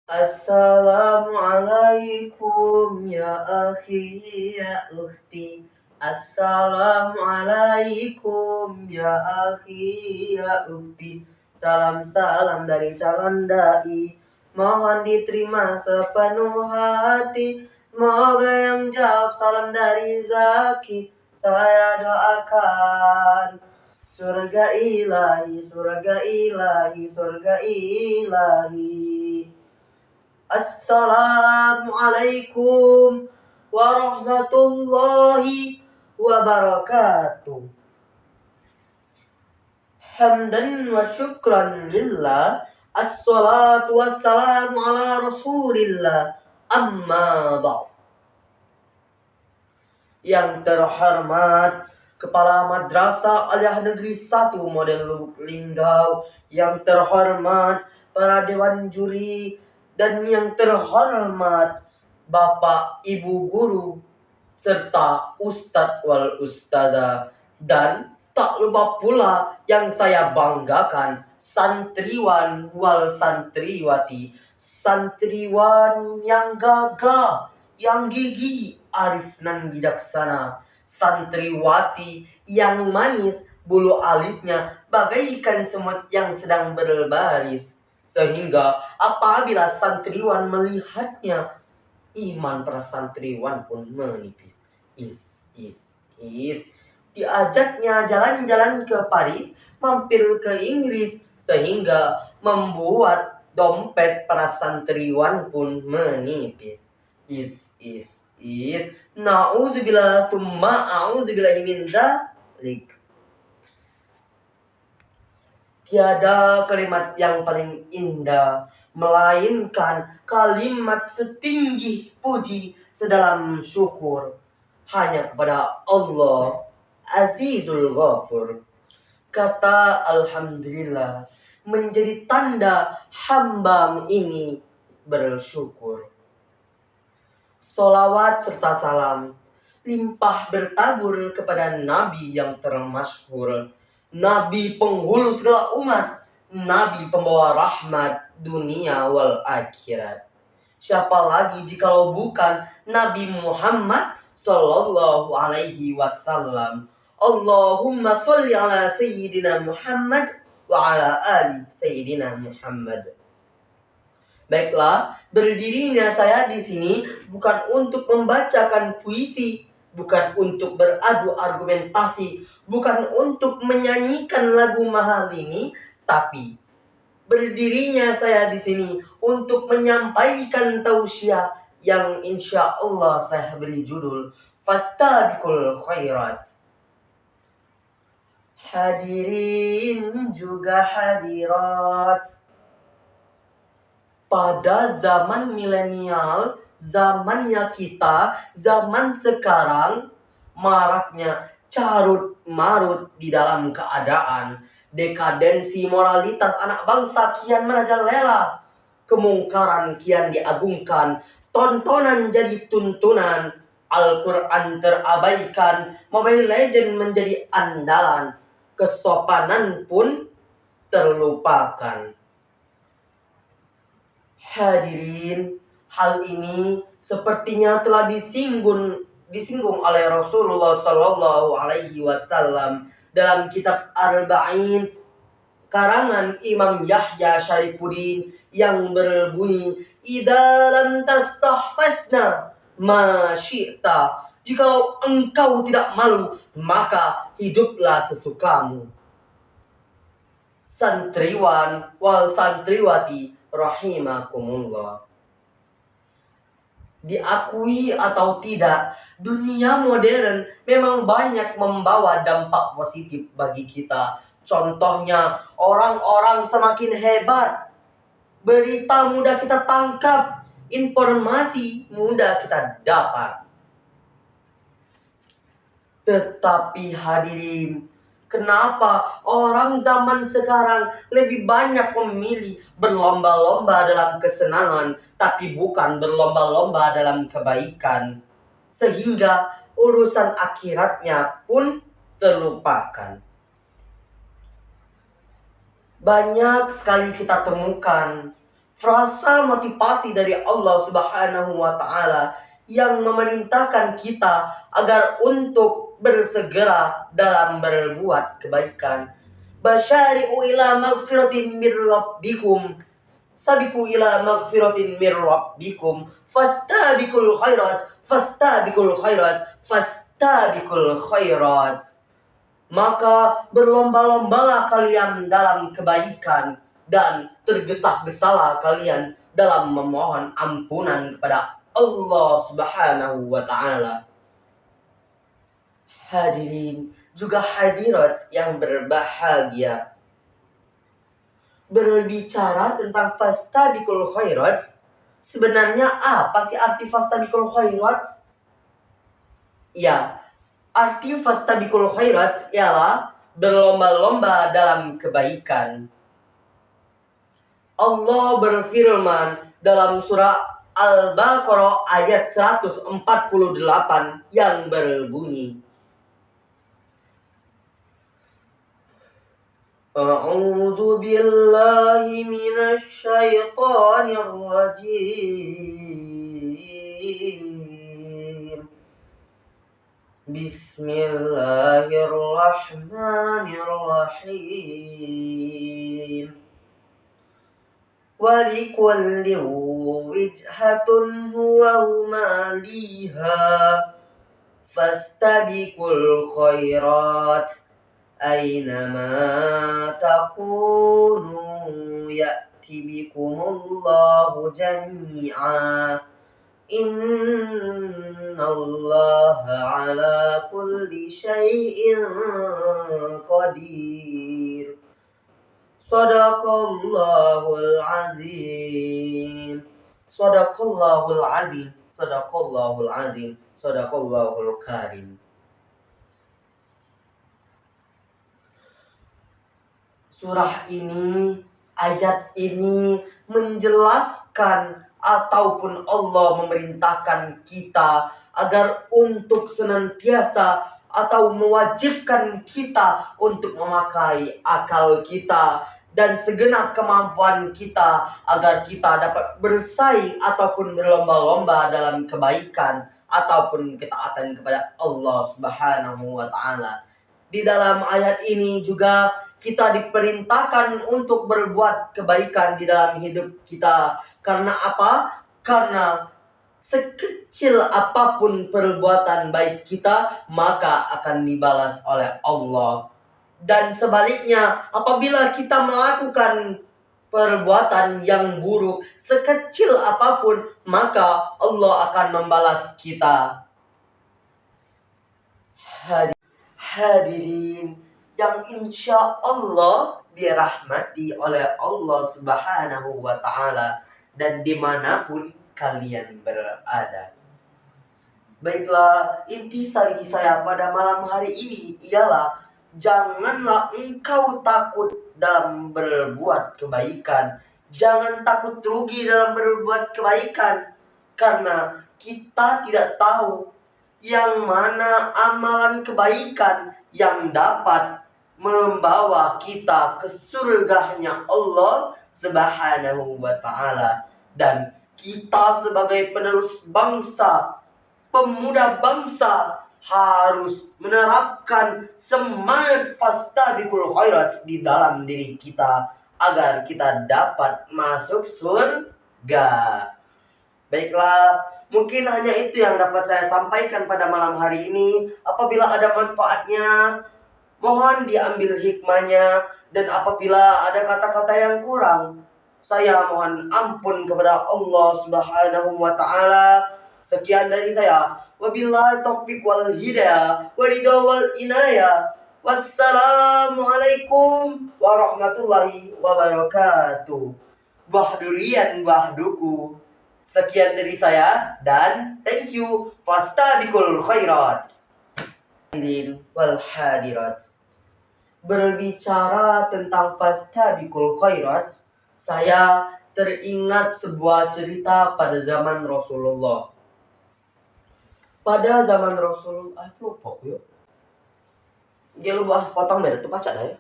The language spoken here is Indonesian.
Assalamualaikum ya akhi ya ukhti. Assalamualaikum ya akhi ya ukhti. Salam-salam dari calon dai, mohon diterima sepenuh hati. Moga yang jawab salam dari Zaki. Saya doakan surga ilahi, surga ilahi, surga ilahi. Assalamualaikum warahmatullahi wabarakatuh. Hamdan wa syukran lillah. Assalatu wassalamu ala rasulillah. Amma ba'd. Yang terhormat Kepala Madrasah Aliyah Negeri 1 Model Lubuk Linggau, yang terhormat para dewan juri, dan yang terhormat Bapak Ibu guru serta Ustadz wal Ustazah, dan tak lupa pula yang saya banggakan, santriwan wal santriwati, santriwan yang gagah, yang gigih, arif nan bijaksana, santriwati yang manis, bulu alisnya bagaikan semut yang sedang berbaris. Sehingga apabila santriwan melihatnya, iman para santriwan pun menipis. Diajaknya jalan-jalan ke Paris, mampir ke Inggris, sehingga membuat dompet para santriwan pun menipis. Na'udzubillah summa a'udzubillah min dzalik. Tiada kalimat yang paling indah melainkan kalimat setinggi puji sedalam syukur hanya kepada Allah Azizul Ghafur. Kata alhamdulillah menjadi tanda hamba ini bersyukur. Solawat serta salam limpah bertabur kepada Nabi yang termasyhur, Nabi penghulu segala umat, Nabi pembawa rahmat dunia wal akhirat. Siapa lagi jikalau bukan Nabi Muhammad sallallahu alaihi wasallam. Allahumma sholli ala sayyidina Muhammad wa ala ali sayyidina Muhammad. Baiklah, berdirinya saya di sini bukan untuk membacakan puisi, bukan untuk beradu argumentasi, bukan untuk menyanyikan lagu mahal ini, tapi berdirinya saya di sini untuk menyampaikan tausiah yang insya Allah saya beri judul Fastabiqul Khairat. Hadirin juga hadirat. Pada zaman milenial, zamannya kita, zaman sekarang, maraknya carut marut di dalam keadaan. Dekadensi moralitas anak bangsa kian merajalela. Kemungkaran kian diagungkan. Tontonan jadi tuntunan. Al-Quran terabaikan. Mobile Legend menjadi andalan. Kesopanan pun terlupakan. Hadirin, hal ini sepertinya telah disinggung oleh Rasulullah Sallallahu Alaihi Wasallam dalam kitab Arba'in karangan Imam Yahya Syarifuddin yang berbunyi, "Idza lam tastahfazna ma syi'ta." Jikalau engkau tidak malu, maka hiduplah sesukamu. Santriwan wal santriwati rahimakumullah. Diakui atau tidak, dunia modern memang banyak membawa dampak positif bagi kita. Contohnya, orang-orang semakin hebat. Berita mudah kita tangkap, informasi mudah kita dapat. Tetapi hadirin, kenapa orang zaman sekarang lebih banyak memilih berlomba-lomba dalam kesenangan, tapi bukan berlomba-lomba dalam kebaikan, sehingga urusan akhiratnya pun terlupakan? Banyak sekali kita temukan frasa motivasi dari Allah Subhanahu wa taala yang memerintahkan kita agar untuk bersegera dalam berbuat kebaikan. Basyari'u ila magfiratin mir rabbikum. Sabiku ila magfiratin mir rabbikum. Fastabikul khairat. Fastabikul khairat. Fastabikul khairat. Maka berlomba-lombalah kalian dalam kebaikan dan tergesa-gesalah kalian dalam memohon ampunan kepada Allah Subhanahu wa taala. Hadirin juga hadirat yang berbahagia. Berbicara tentang fastabiqul khairat, sebenarnya apa sih arti fastabiqul khairat? Ya, arti fastabiqul khairat ialah berlomba-lomba dalam kebaikan. Allah berfirman dalam surah Al-Baqarah ayat 148 yang berbunyi, A'udzu billahi minasy syaithanir rajim. Bismillahirrahmanirrahim. Walikulli wijhatun huwa maliha fastabiqul khairat aynama takunu ya'ti bikumullahu jami'a innallaha ala kulli syai'in qadir. Sadaqallahul azim. Sadaqallahul azim. Sadaqallahul azim. Sadaqallahul karim. Surah ini, ayat ini menjelaskan ataupun Allah memerintahkan kita agar untuk senantiasa atau mewajibkan kita untuk memakai akal kita dan segenap kemampuan kita agar kita dapat bersaing ataupun berlomba-lomba dalam kebaikan ataupun ketaatan kepada Allah Subhanahu wa taala. Di dalam ayat ini juga kita diperintahkan untuk berbuat kebaikan di dalam hidup kita. Karena apa? Karena sekecil apapun perbuatan baik kita, maka akan dibalas oleh Allah. Dan sebaliknya, apabila kita melakukan perbuatan yang buruk, sekecil apapun, maka Allah akan membalas kita. Hadirin yang insya Allah dirahmati oleh Allah Subhanahu wa ta'ala dan dimanapun kalian berada. Baiklah, intisari saya pada malam hari ini ialah janganlah engkau takut dalam berbuat kebaikan. Jangan takut rugi dalam berbuat kebaikan, karena kita tidak tahu yang mana amalan kebaikan yang dapat membawa kita ke surganya Allah Subhanahu wa ta'ala. Dan kita sebagai penerus bangsa, pemuda bangsa, harus menerapkan semangat fastabiqul khairat di dalam diri kita agar kita dapat masuk surga. Baiklah, mungkin hanya itu yang dapat saya sampaikan pada malam hari ini. Apabila ada manfaatnya, mohon diambil hikmahnya. Dan apabila ada kata-kata yang kurang, saya mohon ampun kepada Allah Subhanahu wa ta'ala. Sekian dari saya. Wabillahi taufiq wal hidayah waridha wal inayah. Wassalamualaikum warahmatullahi wabarakatuh. Wahdurian wahduku. Sekian dari saya dan thank you. Fastabiqul khairat. Wal hadirat. Berbicara tentang fastabiqul khairat, saya teringat sebuah cerita pada zaman Rasulullah. Pada zaman Rasulullah, lupa yuk. Dia lupa potong beda tuh pacar ya.